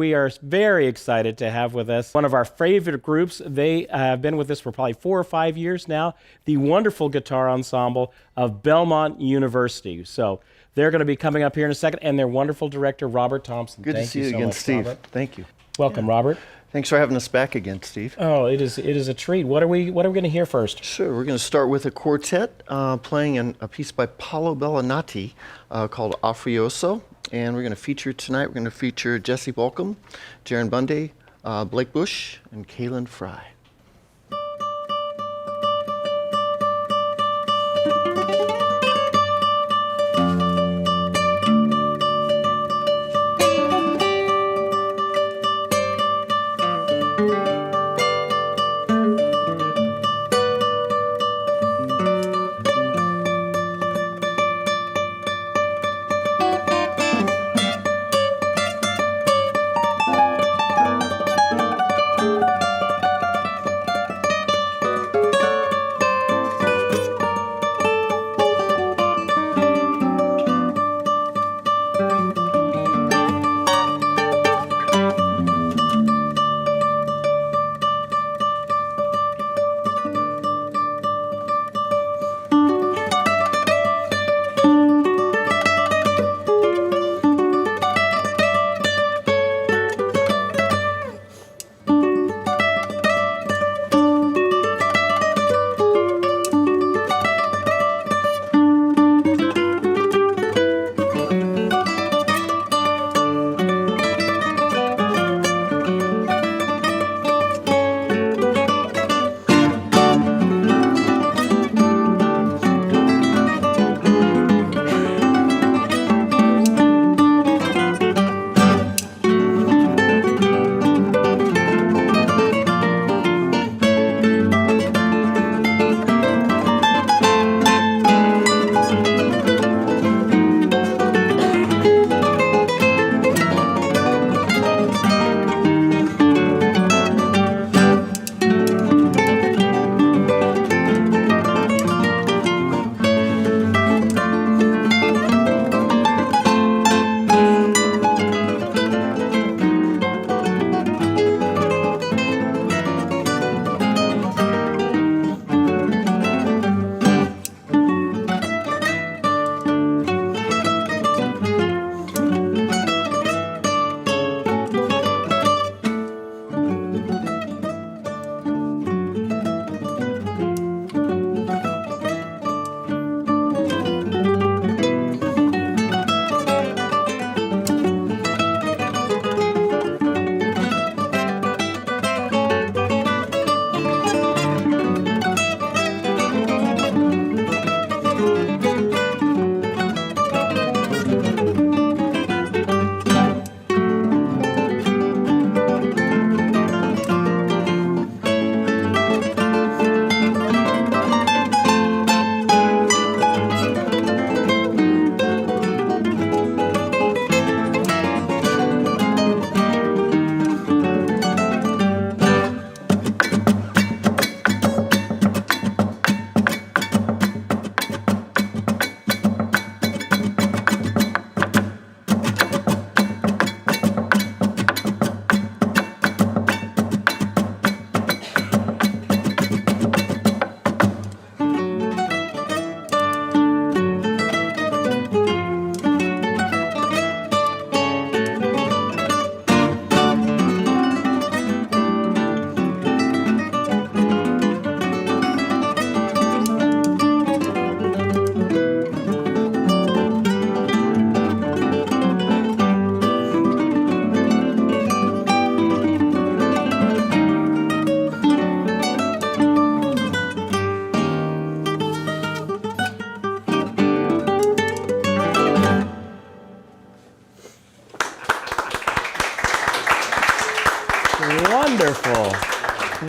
We are very excited to have with us one of our favorite groups. They have been with us for probably 4 or 5 years now, the wonderful guitar ensemble of Belmont University. So they're going to be coming up here in a second, and their wonderful director, Robert Thompson. Good to see you again, much, Steve. Robert. Thank you. Welcome, Robert. Thanks for having us back again, Steve. Oh, it is a treat. What are we going to hear first? Sure. We're going to start with a quartet playing a piece by Paulo Bellinati called Furiosa. And we're going to feature tonight, we're going to feature Jesse Balcom, Jaron Bundy, Blake Bush, and Kaylin Fry.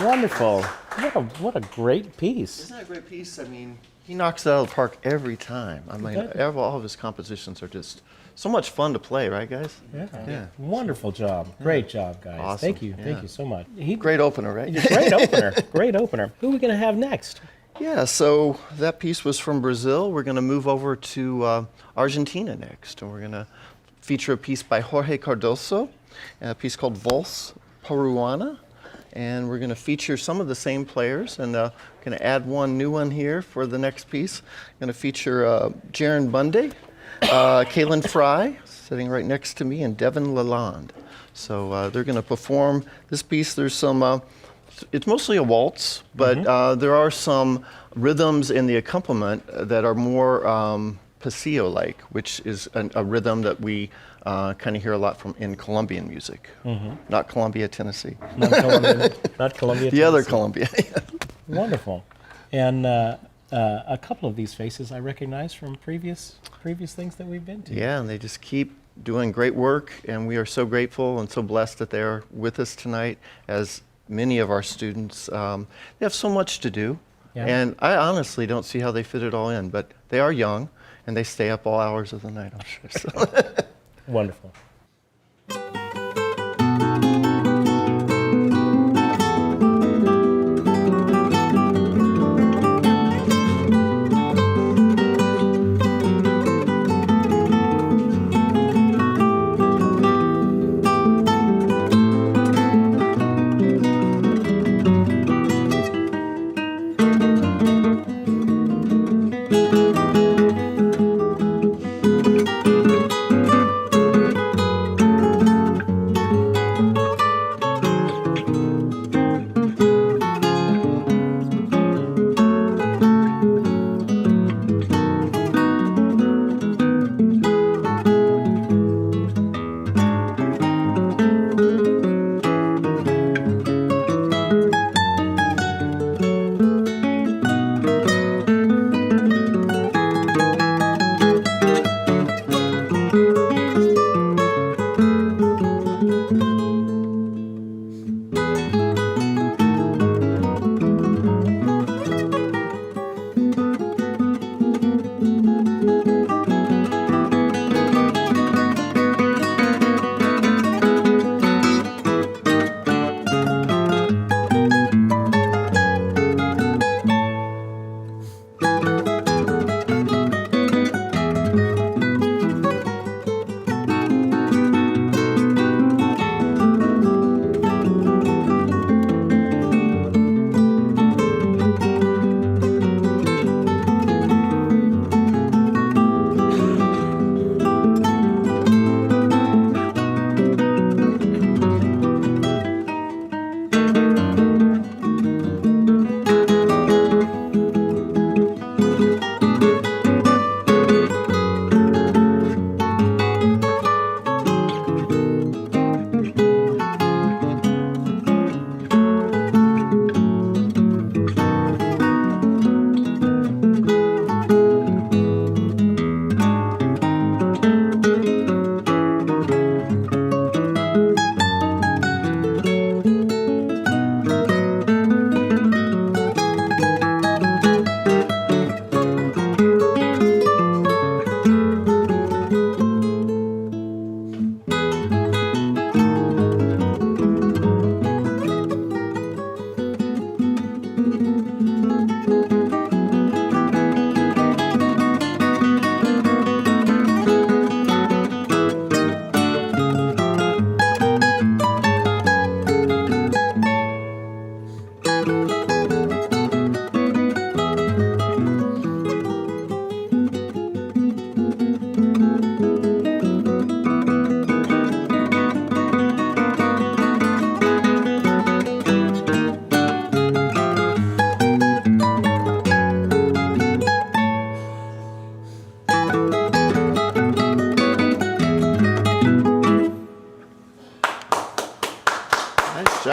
Wonderful. What a great piece. Isn't that a great piece? I mean, he knocks it out of the park every time. I mean, all of his compositions are just so much fun to play, right, guys? Yeah. Wonderful job. Great job, guys. Awesome. Thank you. Thank you so much. Great opener, right? Great opener. Great opener. Who are we going to have next? Yeah, so that piece was from Brazil. We're going to move over to Argentina next, and we're going to feature a piece by Jorge Cardoso a piece called Vals, Peruano. And we're going to feature some of the same players, and going to add one new one here for the next piece. Going to feature Jaron Bundy, Kaylin Fry, sitting right next to me, and Devin Lalonde. So they're going to perform this piece. There's some, it's mostly a waltz, but there are some rhythms in the accompaniment that are more paseo-like, which is a rhythm that we kind of hear a lot from in Colombian music. Not Columbia, Tennessee. Not Columbia, Tennessee. The other Columbia. Wonderful. And a couple of these faces I recognize from previous things that we've been to. Yeah, and they just keep doing great work, and we are so grateful and so blessed that they're with us tonight, as many of our students, they have so much to do. Yeah. And I honestly don't see how they fit it all in, but they are young, and they stay up all hours of the night, I'm sure. So. Wonderful.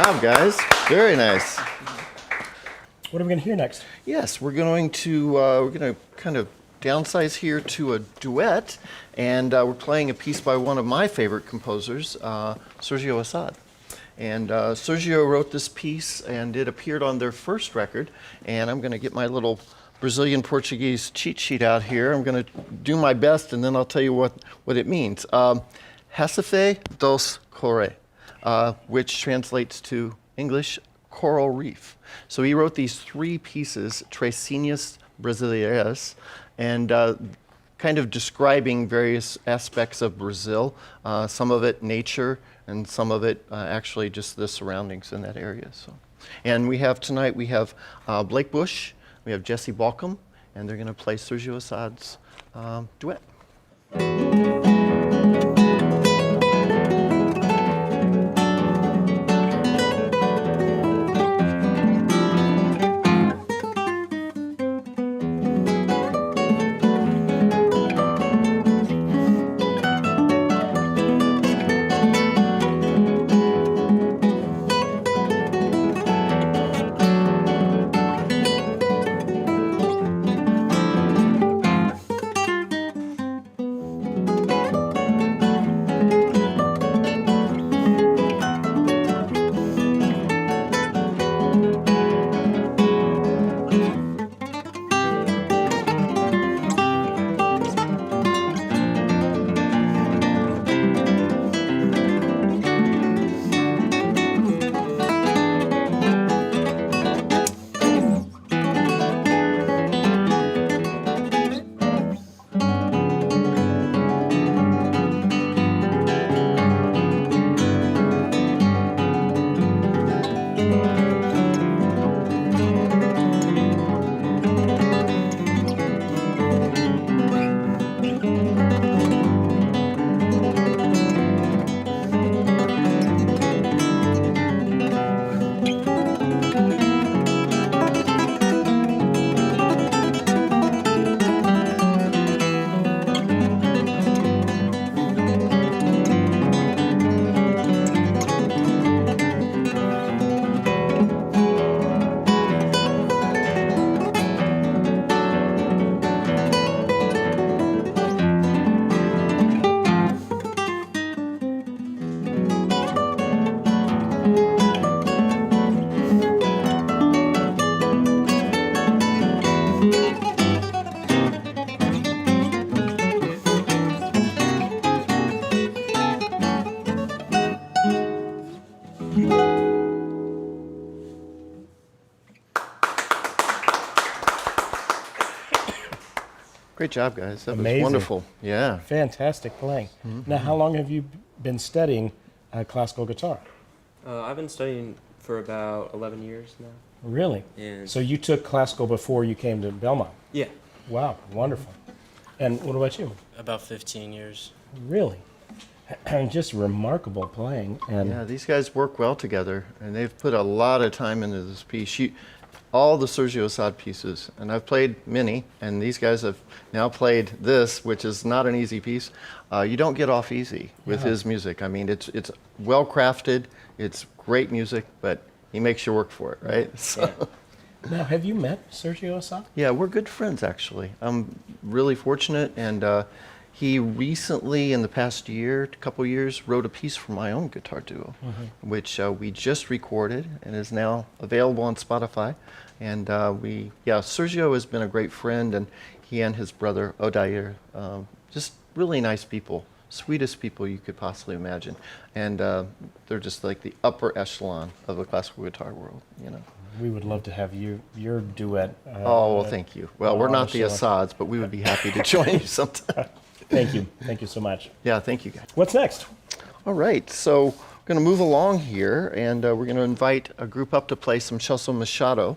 job, guys. Very nice. What are we going to hear next? Yes, we're going to kind of downsize here to a duet, and we're playing a piece by one of my favorite composers, Sérgio Assad. And Sérgio wrote this piece, and it appeared on their first record. And I'm going to get my little Brazilian Portuguese cheat sheet out here. I'm going to do my best, and then I'll tell you what it means. Recife dos Corais, which translates to English, coral reef. So he wrote these three pieces, Trecinhas Brasileiras, and kind of describing various aspects of Brazil, some of it nature, and some of it actually just the surroundings in that area. So, and we have tonight, we have Blake Bush, we have Jesse Balcom, and they're going to play Sergio Assad's duet. Great job, guys. That Amazing. was wonderful. Yeah. Fantastic playing. Now, how long have you been studying classical guitar? I've been studying for about 11 years now. Really? And So you took classical before you came to Belmont? yeah, Wow, wonderful. And what about you? About 15 years. Really? Just remarkable playing. And Yeah, these guys work well together, and they've put a lot of time into this piece. All the Sergio Assad pieces, and I've played many, and these guys have now played this, which is not an easy piece. You don't get off easy with his music. I mean, it's well crafted, it's great music, but he makes you work for it, right? So, now, have you met Sergio Assad? yeah, we're good friends, actually. I'm really fortunate, and he recently, in the past year, couple years, wrote a piece for my own guitar duo, which we just recorded and is now available on Spotify. And Sergio has been a great friend, and he and his brother Odair, just really nice people, sweetest people you could possibly imagine. And they're just like the upper echelon of the classical guitar world, you know. We would love to have your duet. Oh, well, thank you. Well, we're on not the the show. Assads, but we would be happy to join you sometime. Thank you. Thank you so much. Yeah, thank you, guys. What's next? All right, so we're going to move along here, and we're going to invite a group up to play some Celso Machado,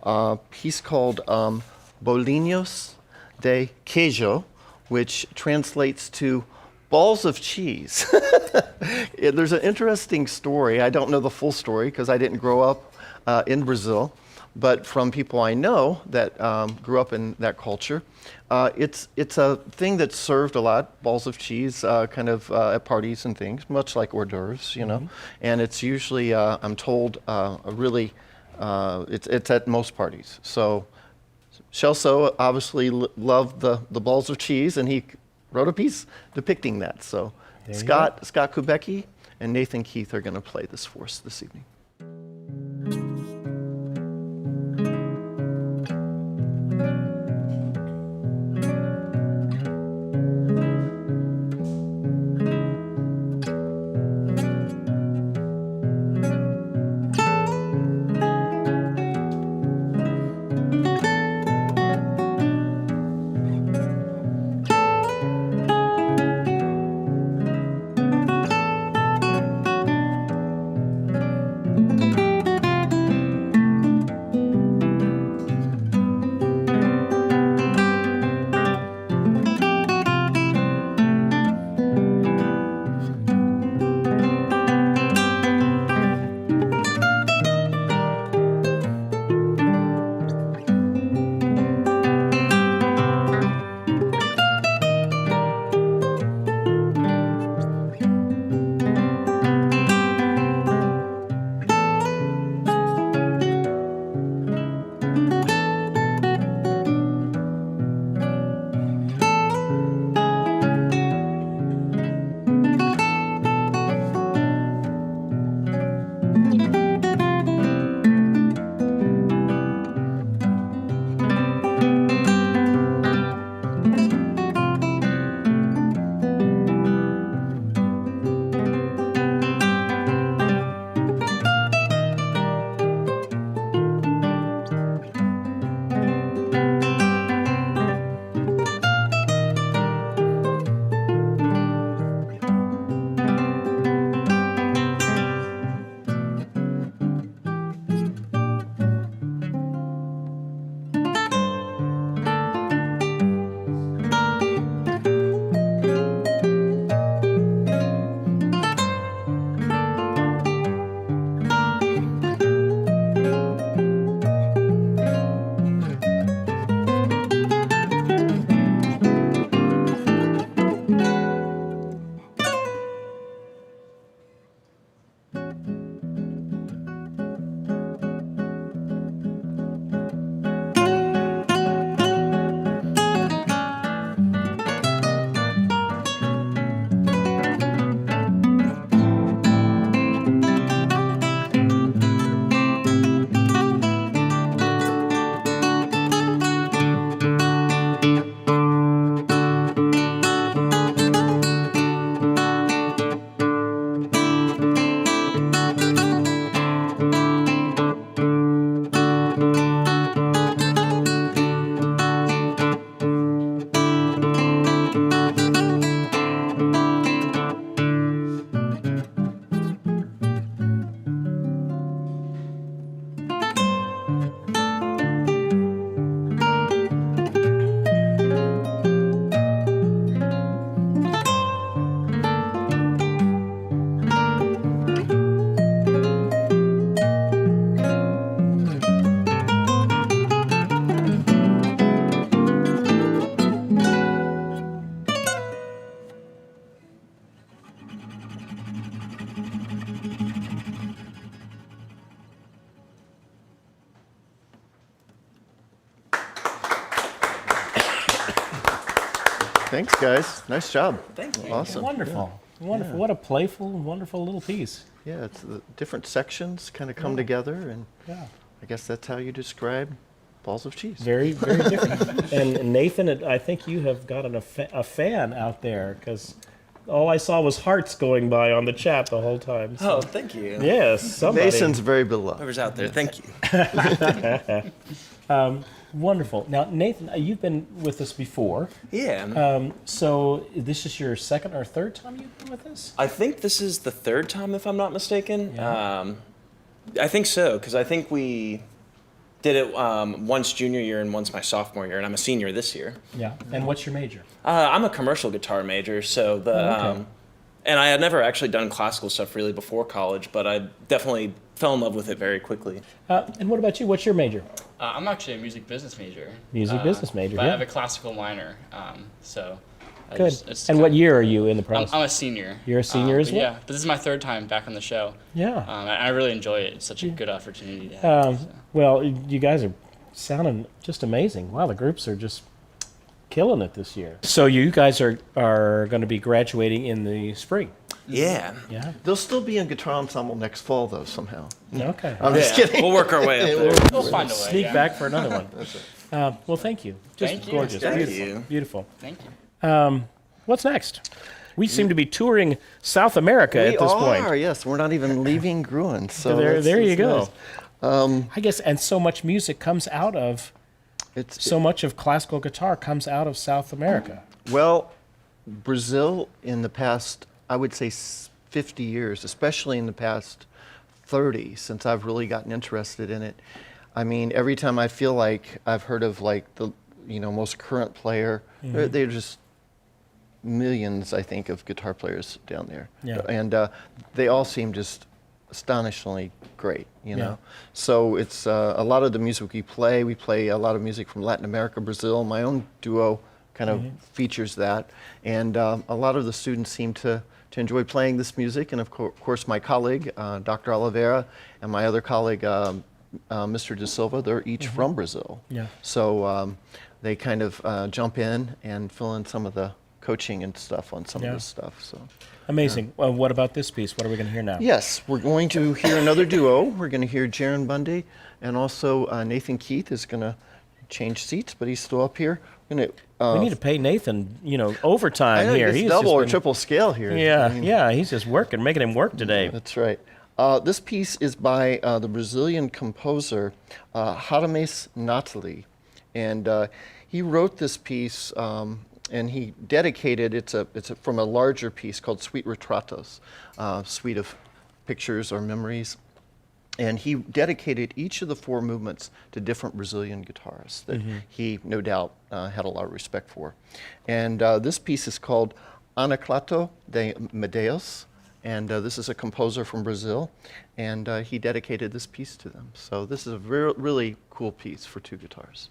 a piece called Bolinhas de Queijo, which translates to balls of cheese. There's an interesting story. I don't know the full story because I didn't grow up in Brazil, but from people I know that grew up in that culture, it's a thing that's served a lot, balls of cheese, at parties and things, much like hors d'oeuvres, you know. And it's usually, I'm told, it's at most parties. So Celso obviously loved the balls of cheese, and he wrote a piece depicting that. So There you Scott Kubecki and Nathan Keith are going to play this for us this evening. Thanks, guys. Nice job. Thank you. Awesome. Wonderful. Wonderful. What a playful, wonderful little piece. Yeah, it's the different sections kind of come together, and Yeah. I guess that's how you describe balls of cheese. Very, very different. And Nathan, I think you have got a fan out there, because all I saw was hearts going by on the chat the whole time. So. Oh, thank you. Yes, somebody. Mason's very beloved. Whoever's out there, thank you. Wonderful. Now, Nathan, you've been with us before. Yeah. So this is your second or third time you've been with us? I think this is the third time, if I'm not mistaken. Yeah. I think so, because I think we did it once junior year and once my sophomore year, and I'm a senior this year. Yeah. And what's your major? I'm a commercial guitar major, so okay. And I had never actually done classical stuff really before college, but I definitely fell in love with it very quickly. And what about you? What's your major? I'm actually a music business major. Music business major, But yeah. I have a classical minor, so. Good. And what year are you in the I'm process? a senior. You're a senior as but well? Yeah, but this is my third time back on the show. Yeah. And I really enjoy it. It's such a good opportunity to have. So. Well, you guys are sounding just amazing. Wow, the groups are just killing it this year. So you guys are going to be graduating in the spring. Yeah. Yeah. They'll still be in Guitar Ensemble next fall, though, somehow. Okay. I'm just kidding. We'll work our way up there. We'll find a way. Sneak yeah. back for another one. Well, thank you. Just Thank you. gorgeous. Thank Beautiful. you. Beautiful. Thank you. What's next? We seem to be touring South America at this point. We are, yes. We're not even leaving Gruen. So there that's you go. nice. I guess, and so much music comes out of, It's so much of classical guitar comes out of South America. Well, Brazil in the past, I would say 50 years, especially in the past 30 since I've really gotten interested in it. I mean, every time I feel like I've heard of like the most current player, they're just millions, I think, of guitar players down there. Yeah. And they all seem just astonishingly great, you know. Yeah. So it's a lot of the music we play a lot of music from Latin America, Brazil. My own duo kind of features that. And a lot of the students seem to enjoy playing this music. And of course, my colleague, Dr. Oliveira, and my other colleague, Mr. De Silva, they're each from Brazil. Yeah. So they kind of jump in and fill in some of the coaching and stuff on some of this stuff. So Amazing. Well, what about this piece? What are we going to hear now? yes, we're going to hear another duo. We're going to hear Jaron Bundy, and also Nathan Keith is going to change seats, but he's still up here. We're gonna, We need to pay Nathan, I overtime know here. it's He's double just or been- triple scale here. Yeah, I mean, he's just working, making him work today. That's right. This piece is by the Brazilian composer Radames Gnattali, and he wrote this piece and he dedicated it's from a larger piece called Suite Retratos, suite of pictures or memories. And he dedicated each of the 4 movements to different Brazilian guitarists that he, no doubt, had a lot of respect for. And this piece is called Anacleto de Medeiros, and this is a composer from Brazil, and he dedicated this piece to them. So this is a really cool piece for 2 guitars.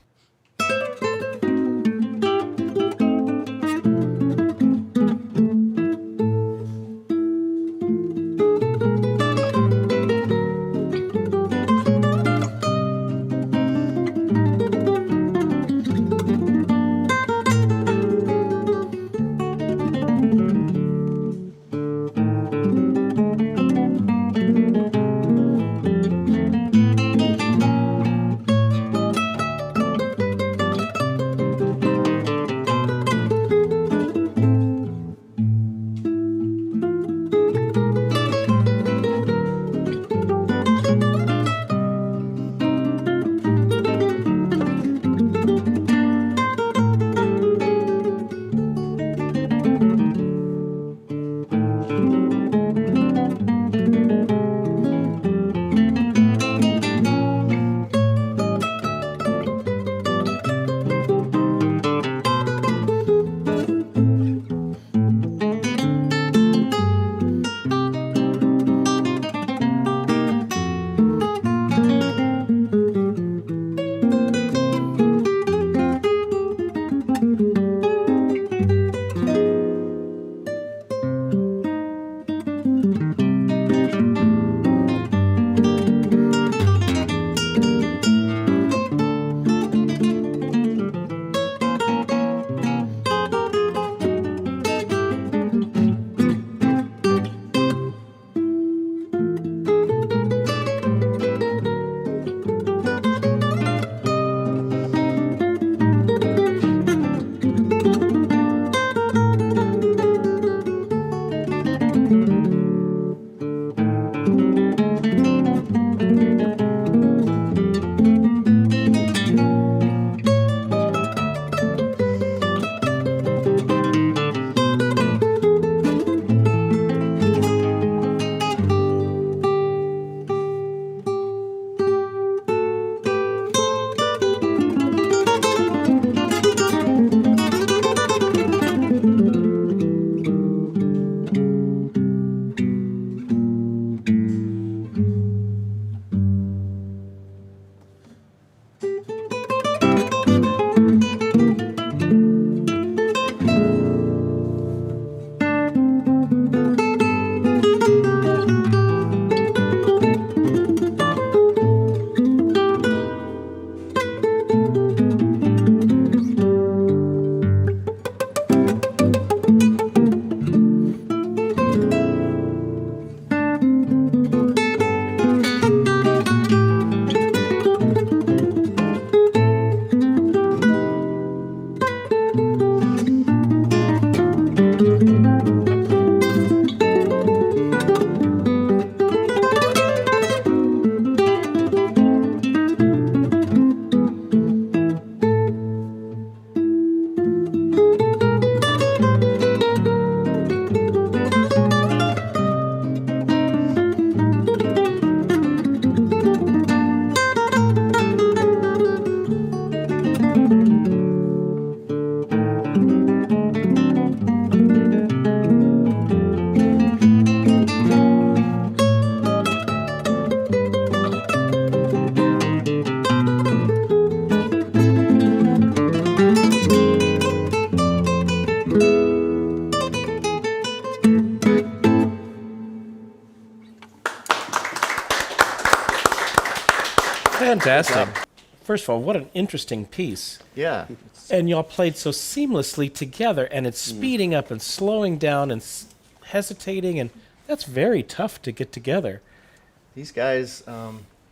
Fantastic. First of all, what an interesting piece. Yeah. And y'all played so seamlessly together, and it's speeding up and slowing down and hesitating, and that's very tough to get together. These guys,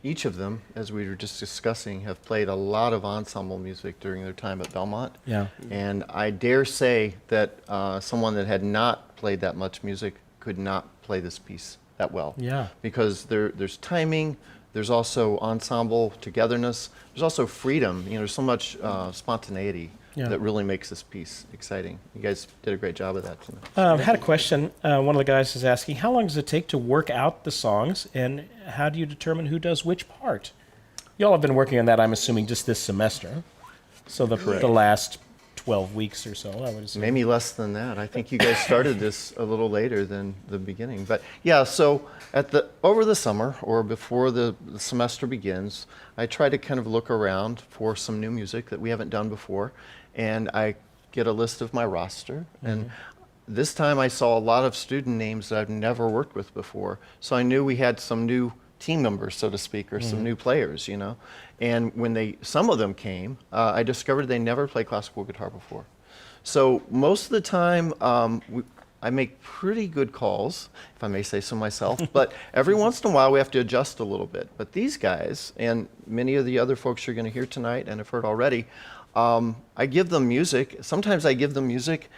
each of them, as we were just discussing, have played a lot of ensemble music during their time at Belmont. Yeah. And I dare say that someone that had not played that much music could not play this piece that well. Yeah. Because there's timing, there's also ensemble togetherness, there's also freedom. You know, there's so much spontaneity that really makes this piece exciting. You guys did a great job of that tonight. I had a question. One of the guys is asking, how long does it take to work out the songs, and how do you determine who does which part? Y'all have been working on that, I'm assuming, just this semester. So the last 12 weeks or so, I would assume. Maybe less than that. I think you guys started this a little later than the beginning. But yeah, so over the summer or before the semester begins, I try to kind of look around for some new music that we haven't done before, and I get a list of my roster. And this time I saw a lot of student names that I've never worked with before, so I knew we had some new team members, so to speak, or some new players, you know. And when some of them came, I discovered they never played classical guitar before. So most of the time, I make pretty good calls, if I may say so myself, but every once in a while we have to adjust a little bit. But these guys, and many of the other folks you're going to hear tonight and have heard already, I give them music. Sometimes I give them music.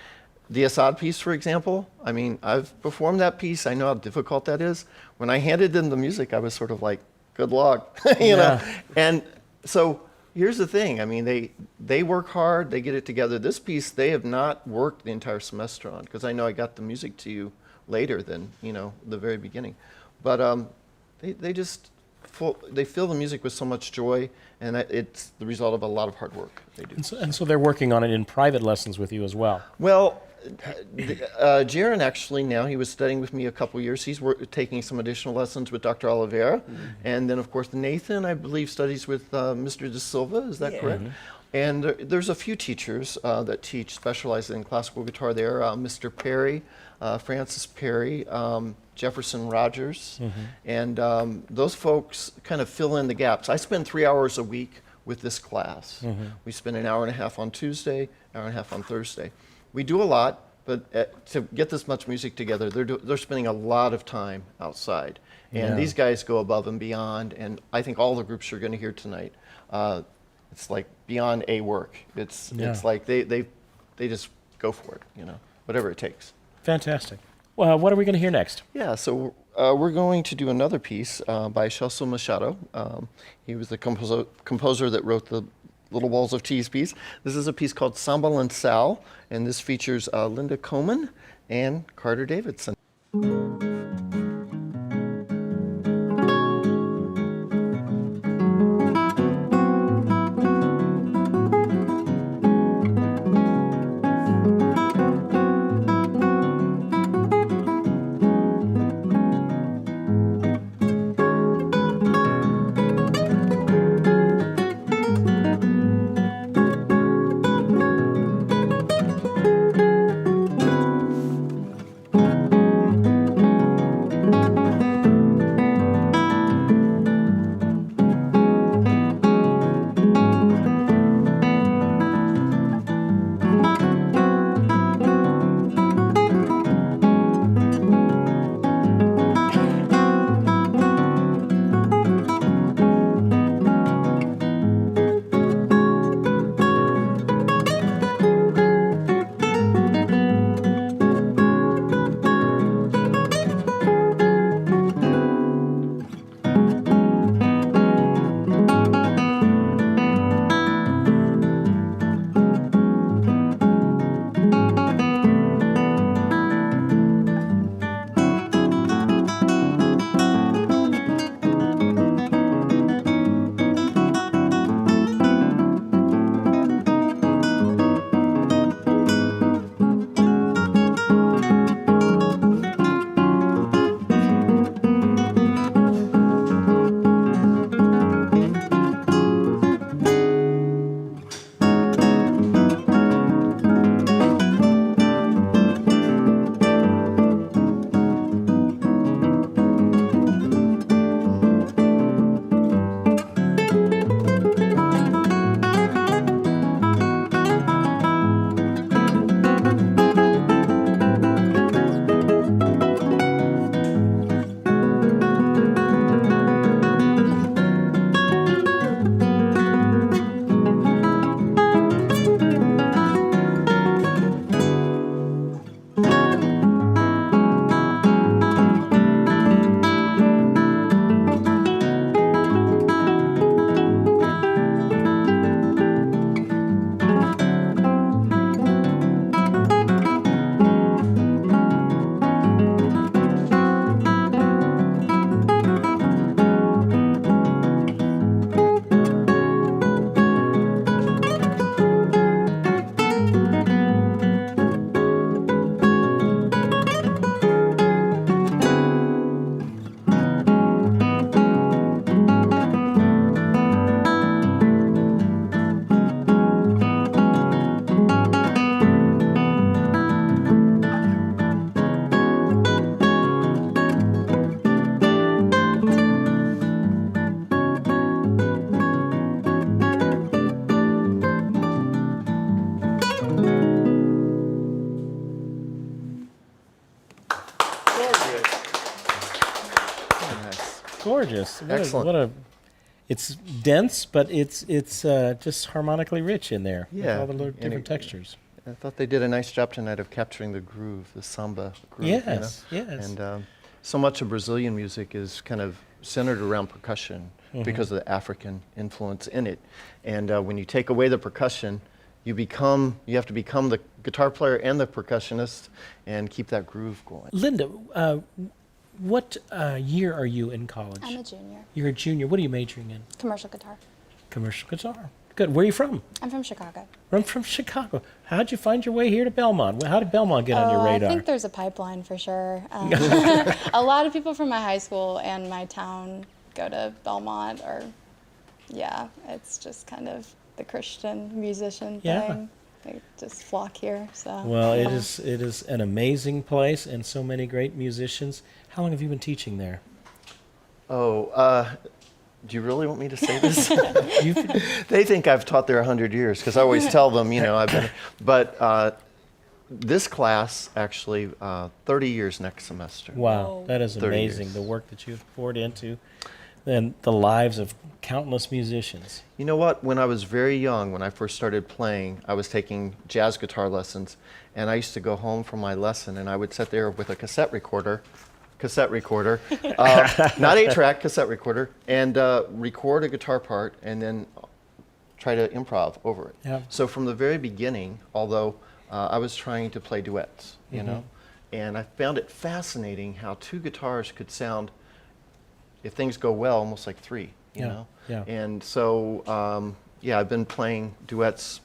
The Assad piece, for example, I mean, I've performed that piece. I know how difficult that is. When I handed them the music, I was sort of like, good luck, you know? And so here's the thing. I mean, they work hard. They get it together. This piece, they have not worked the entire semester on, because I know I got the music to you later than, you know, the very beginning. But they fill the music with so much joy, and it's the result of a lot of hard work they do. And so they're working on it in private lessons with you as well. Well, Jaron actually now, he was studying with me a couple years. He's taking some additional lessons with Dr. Oliveira. And then, of course, Nathan, I believe, studies with Mr. De Silva. Is that correct? And there's a few teachers that teach, specialize in classical guitar there. Mr. Perry, Francis Perry, Jefferson Rogers. And those folks kind of fill in the gaps. I spend 3 hours a week with this class. We spend an hour and a half on Tuesday, hour and a half on Thursday. We do a lot, but to get this much music together, they're spending a lot of time outside. And these guys go above and beyond, and I think all the groups you're going to hear tonight, it's like beyond a work. It's like they just go for it, you know, whatever it takes. Fantastic. Well, what are we going to hear next? Yeah, so we're going to do another piece by Celso Machado. He was the composer that wrote the Little Balls of Teas piece. This is a piece called Sambalanço, and this features Linda Coman and Carter Davidson. gorgeous. Excellent. It's dense, but it's just harmonically rich in there. Yeah, With all the little and different it- textures. I thought they did a nice job tonight of capturing the groove, the samba groove. you know? Yes, yes. And so much of Brazilian music is kind of centered around percussion because of the African influence in it. And when you take away the percussion, you have to become the guitar player and the percussionist and keep that groove going. Linda, what year are you in college? I'm a junior. You're a junior. What are you majoring in? Commercial guitar. Commercial guitar. Good. Where are you from? I'm from Chicago. I'm from Chicago. How'd you find your way here to Belmont? How did Belmont get on your radar? I think there's a pipeline for sure. A lot of people from my high school and my town go to Belmont, or yeah, it's just kind of the Christian musician Yeah. thing. They just flock here. So Well, yeah. it is an amazing place and so many great musicians. How long have you been teaching there? Do you really want me to say this? You've- They think I've taught there 100 years because I always tell them, I've been. But this class actually 30 years next semester. wow, Whoa. that is 30 amazing. years. The work that you've poured into and the lives of countless musicians. You know what? When I was very young, when I first started playing, I was taking jazz guitar lessons, and I used to go home from my lesson, and I would sit there with a cassette recorder, not 8-track, cassette recorder, and record a guitar part, and then try to improv over it. Yeah. So from the very beginning, although I was trying to play duets, and I found it fascinating how two guitars could sound, if things go well, almost like three, you Yeah, know? yeah. And so, I've been playing duets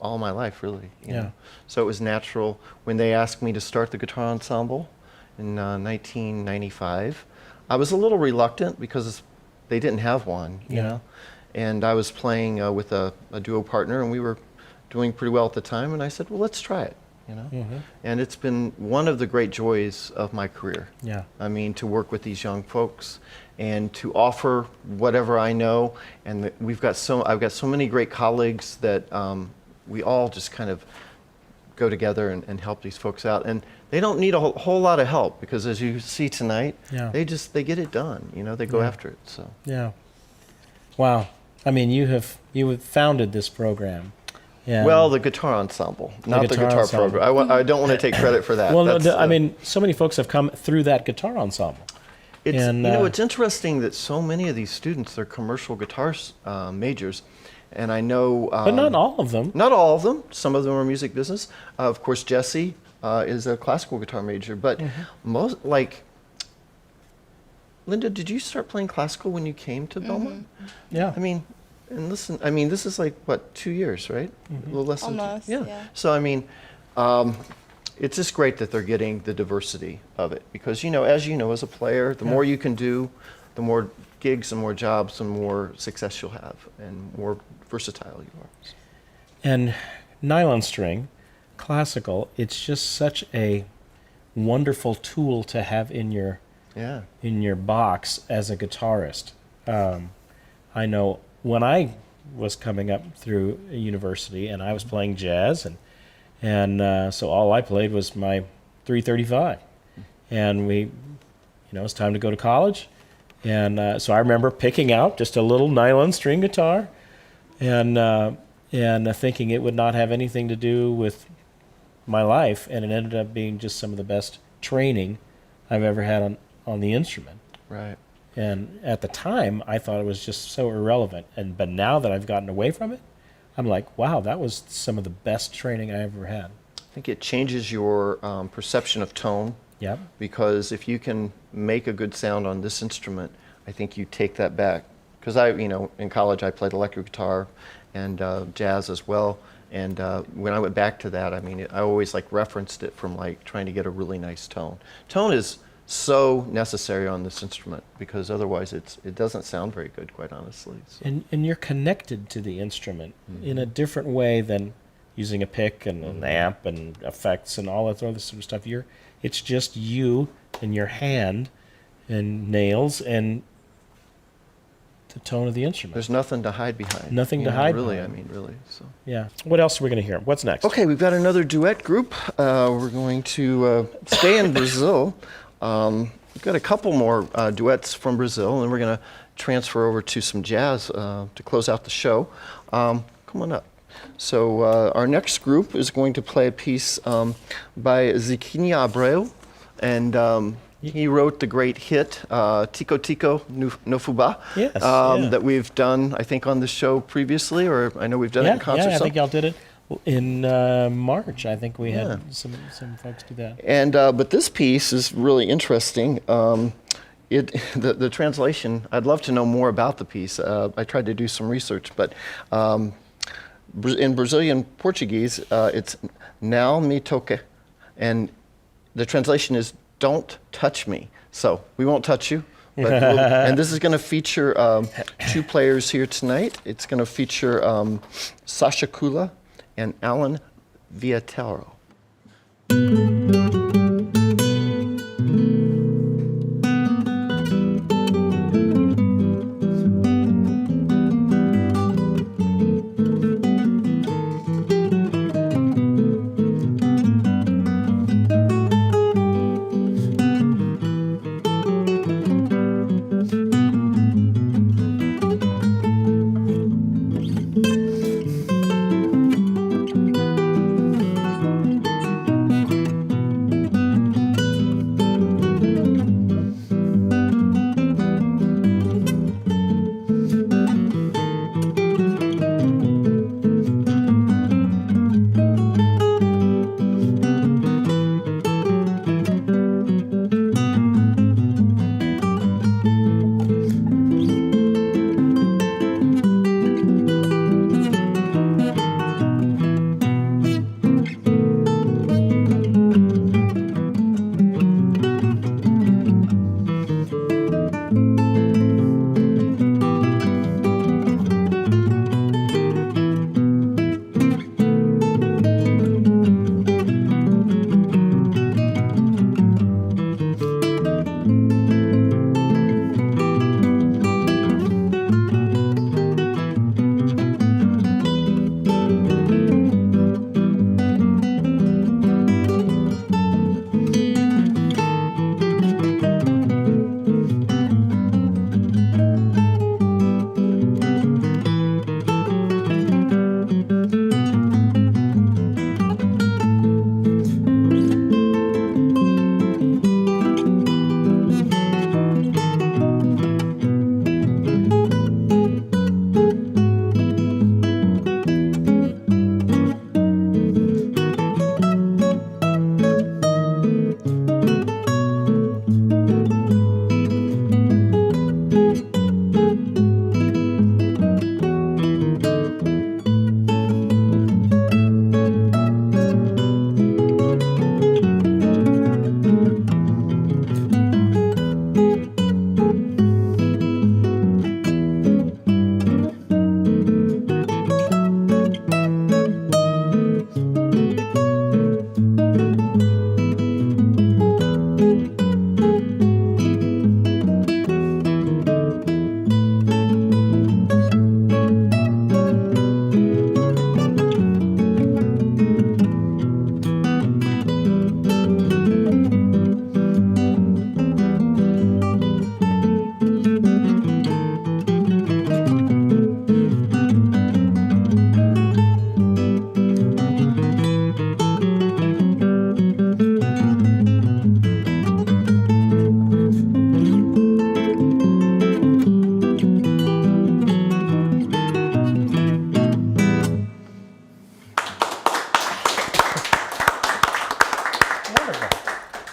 all my life, really. You Yeah. know? So it was natural when they asked me to start the guitar ensemble in 1995. I was a little reluctant because they didn't have one, you Yeah. know? And I was playing with a duo partner, and we were doing pretty well at the time, and I said, well, let's try it, you know? And it's been one of the great joys of my career. Yeah. I mean, to work with these young folks and to offer whatever I know. And I've got so many great colleagues that we all just kind of go together and help these folks out. And they don't need a whole lot of help because, as you see tonight, Yeah. they get it done. You know, they go Yeah. after it. So Yeah. Wow. I mean, you have founded this program. Yeah. well, the guitar ensemble, not the guitar guitar ensemble. program. I don't want to take credit for that. well, no, That's, I mean, so many folks have come through that guitar ensemble. It's, And, it's interesting that so many of these students are commercial guitar majors, and I know. But not all of them. Not all of them. Some of them are music business. Of course, Jesse is a classical guitar major, but most like. Linda, did you start playing classical when you came to Belmont? Yeah. I mean, and listen, I mean, this is like what, 2 years, right? A little less than Almost, two. yeah. So I mean, it's just great that they're getting the diversity of it because as you know, as a player, the more you can do, the more gigs, the more jobs, the more success you'll have, and more versatile you are. And nylon string, classical, it's just such a wonderful tool to have in your box as a guitarist. I know when I was coming up through a university and I was playing jazz, and so all I played was my 335, and it's time to go to college, and so I remember picking out just a little nylon string guitar, and thinking it would not have anything to do with my life, and it ended up being just some of the best training I've ever had on the instrument. Right. And at the time, I thought it was just so irrelevant. But now that I've gotten away from it, I'm like, wow, that was some of the best training I ever had. I think it changes your perception of tone. Yep. Because if you can make a good sound on this instrument, I think you take that back. Because in college I played electric guitar and jazz as well. And when I went back to that, I mean, I always referenced it from trying to get a really nice tone. Tone is so necessary on this instrument because otherwise it doesn't sound very good, quite honestly. So. And you're connected to the instrument in a different way than using a pick and an amp and effects and all that other sort of stuff. It's just you and your hand and nails and the tone of the instrument. There's nothing to hide behind. Nothing to hide really, behind. I mean, really. So. Yeah. What else are we going to hear? What's next? Okay, we've got another duet group. We're going to stay in Brazil. we've got a couple more duets from Brazil, and we're going to transfer over to some jazz to close out the show. Come on up. So our next group is going to play a piece by Zequina de Abreu, and he wrote the great hit Tico Tico no Fubá, Yes, that we've done, I think, on the show previously, or I know we've done it in concert. I think y'all did it in March. I think we had some folks do that. And but this piece is really interesting. The translation, I'd love to know more about the piece. I tried to do some research, but in Brazilian Portuguese, it's "Não me toque," and the translation is "Don't touch me." So we won't touch you. But and this is going to feature two players here tonight. It's going to feature Sasha Kula and Alan Viatero.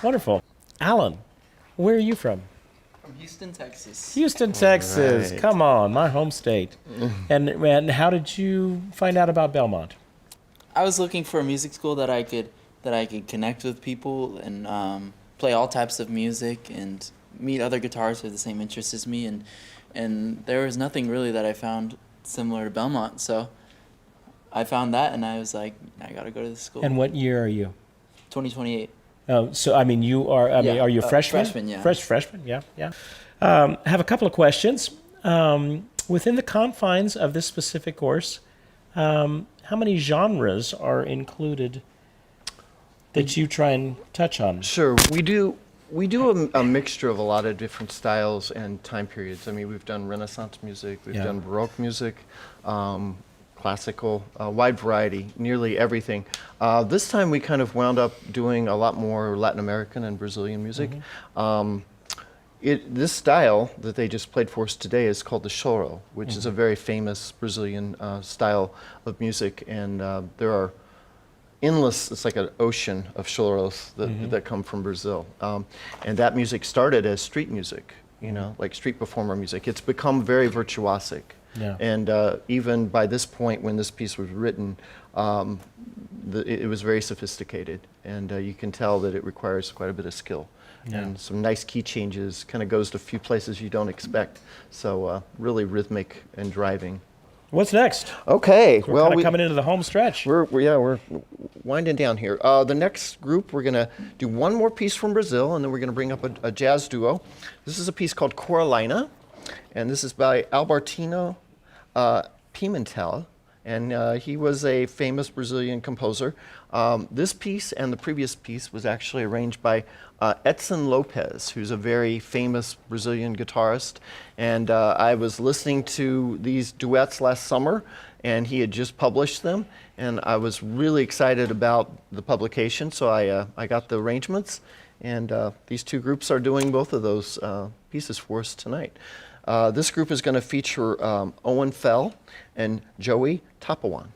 Wonderful. Alan, where are you from? From Houston, Texas. Houston, Texas. right. Come on, my home state. And how did you find out about Belmont? I was looking for a music school that I could connect with people and play all types of music and meet other guitarists with the same interests as me, and there was nothing really that I found similar to Belmont, so I found that and I was like, I gotta go to this school. And what year are you? 2028. Oh, so I mean, you are. I mean, Yeah, are you a freshman? freshman, yeah. Freshman, yeah, yeah. I have a couple of questions. Within the confines of this specific course, how many genres are included that you try and touch on? Sure, we do We do a mixture of a lot of different styles and time periods. I mean, we've done Renaissance music, we've done Baroque music, classical, a wide variety, nearly everything. This time we kind of wound up doing a lot more Latin American and Brazilian music. This style that they just played for us today is called the choro, which is a very famous Brazilian style of music, and there are endless, it's like an ocean of choros that come from Brazil. And that music started as street music, you know, like street performer music. It's become very virtuosic. Yeah. And even by this point, when this piece was written, it was very sophisticated. And you can tell that it requires quite a bit of skill. Yeah. And some nice key changes, kind of goes to a few places you don't expect. So really rhythmic and driving. What's next? Okay, We're well, kind of coming into the home stretch. we're winding down here. The next group, we're gonna do one more piece from Brazil, and then we're gonna bring up a jazz duo. This is a piece called Coralina, and this is by Albertino Pimentel, and he was a famous Brazilian composer. This piece and the previous piece was actually arranged by Edson Lopes, who's a very famous Brazilian guitarist. And I was listening to these duets last summer, and he had just published them, and I was really excited about the publication, so I got the arrangements, and these two groups are doing both of those pieces for us tonight. This group is going to feature Owen Fell and Joey Tapawan.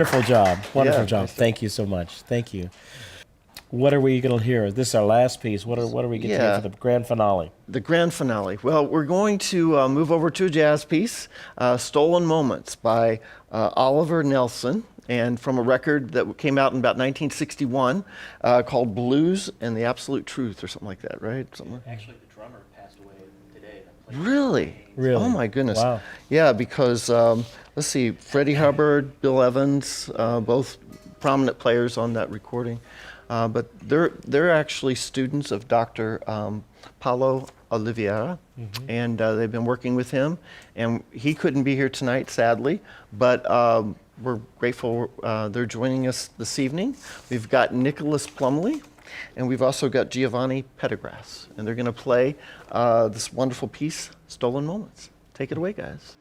Wonderful job. Wonderful Yeah, job. nice job. Thank you so much. Thank you. What are we going to hear? This is our last piece. What are we getting to hear Yeah. for the grand finale? The grand finale. Well, we're going to move over to a jazz piece, Stolen Moments by Oliver Nelson, and from a record that came out in about 1961 called Blues and the Absolute Truth or something like that, right? Actually, the drummer passed away today. Really? Really? Oh my goodness. Wow. Yeah, because let's see, Freddie Hubbard, Bill Evans, both prominent players on that recording. But they're actually students of Dr. Paulo Oliveira, and they've been working with him. And he couldn't be here tonight, sadly, but we're grateful they're joining us this evening. We've got Nicholas Plumley, and we've also got Giovanni Pettigras, and they're going to play this wonderful piece, Stolen Moments. Take it away, guys.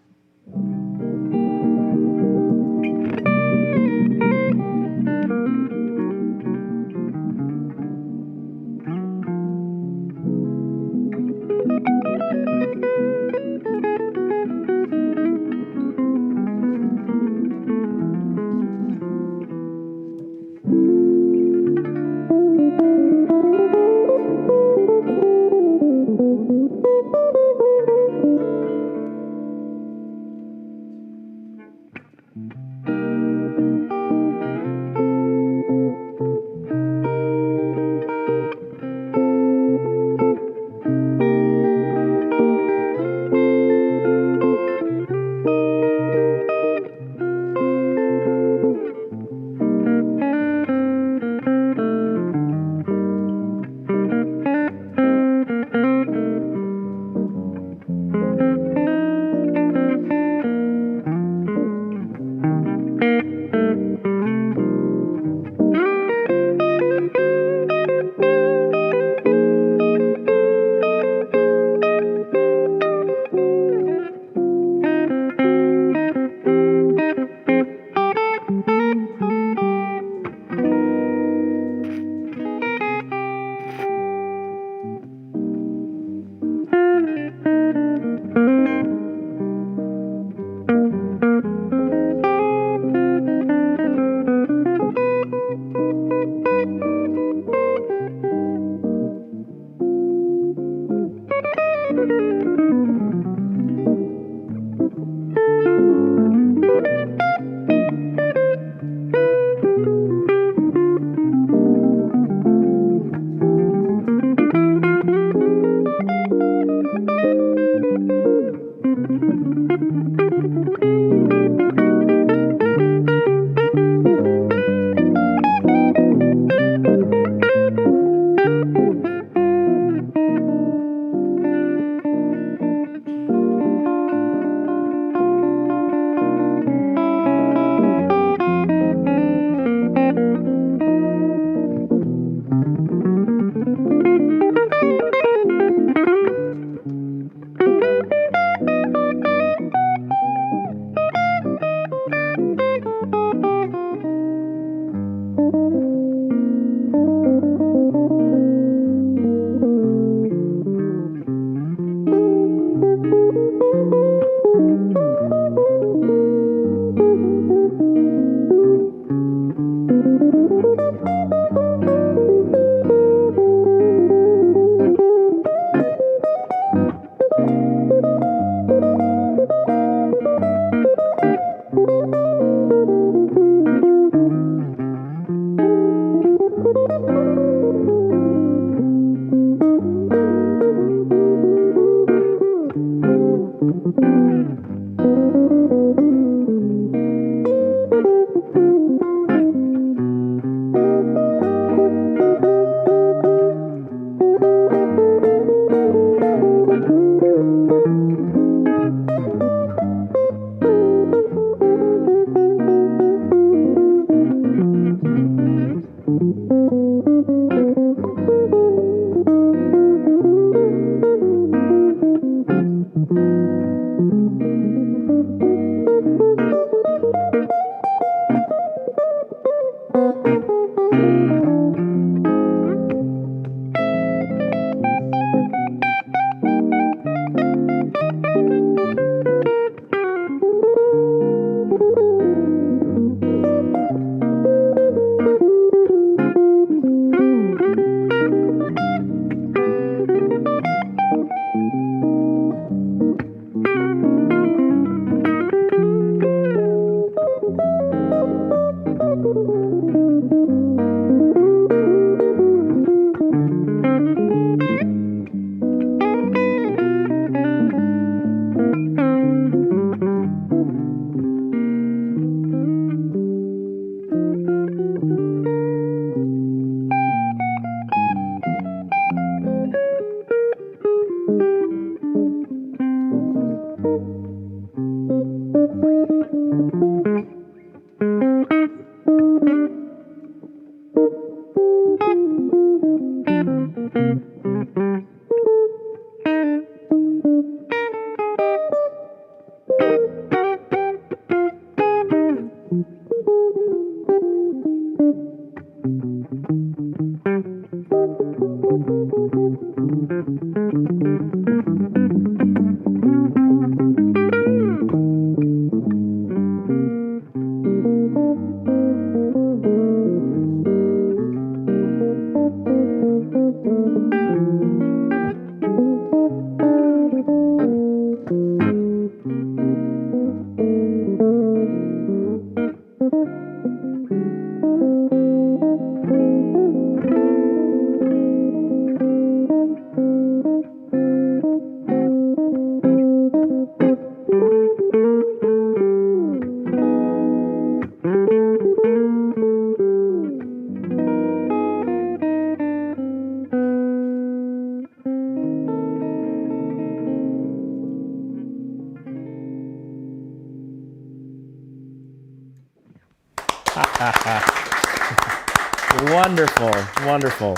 Wonderful, wonderful.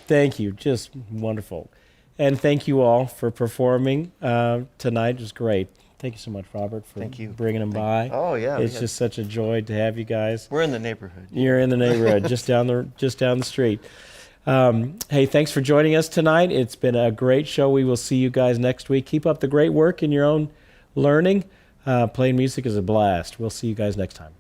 Thank you, just wonderful. And thank you all for performing tonight. It was great. Thank you so much, Robert, for Thank you. bringing them by. Oh, yeah. It's just such a joy to have you guys. We're in the neighborhood. You're in the neighborhood, just down the street. Hey, thanks for joining us tonight. It's been a great show. We will see you guys next week. Keep up the great work in your own learning. Playing music is a blast. We'll see you guys next time.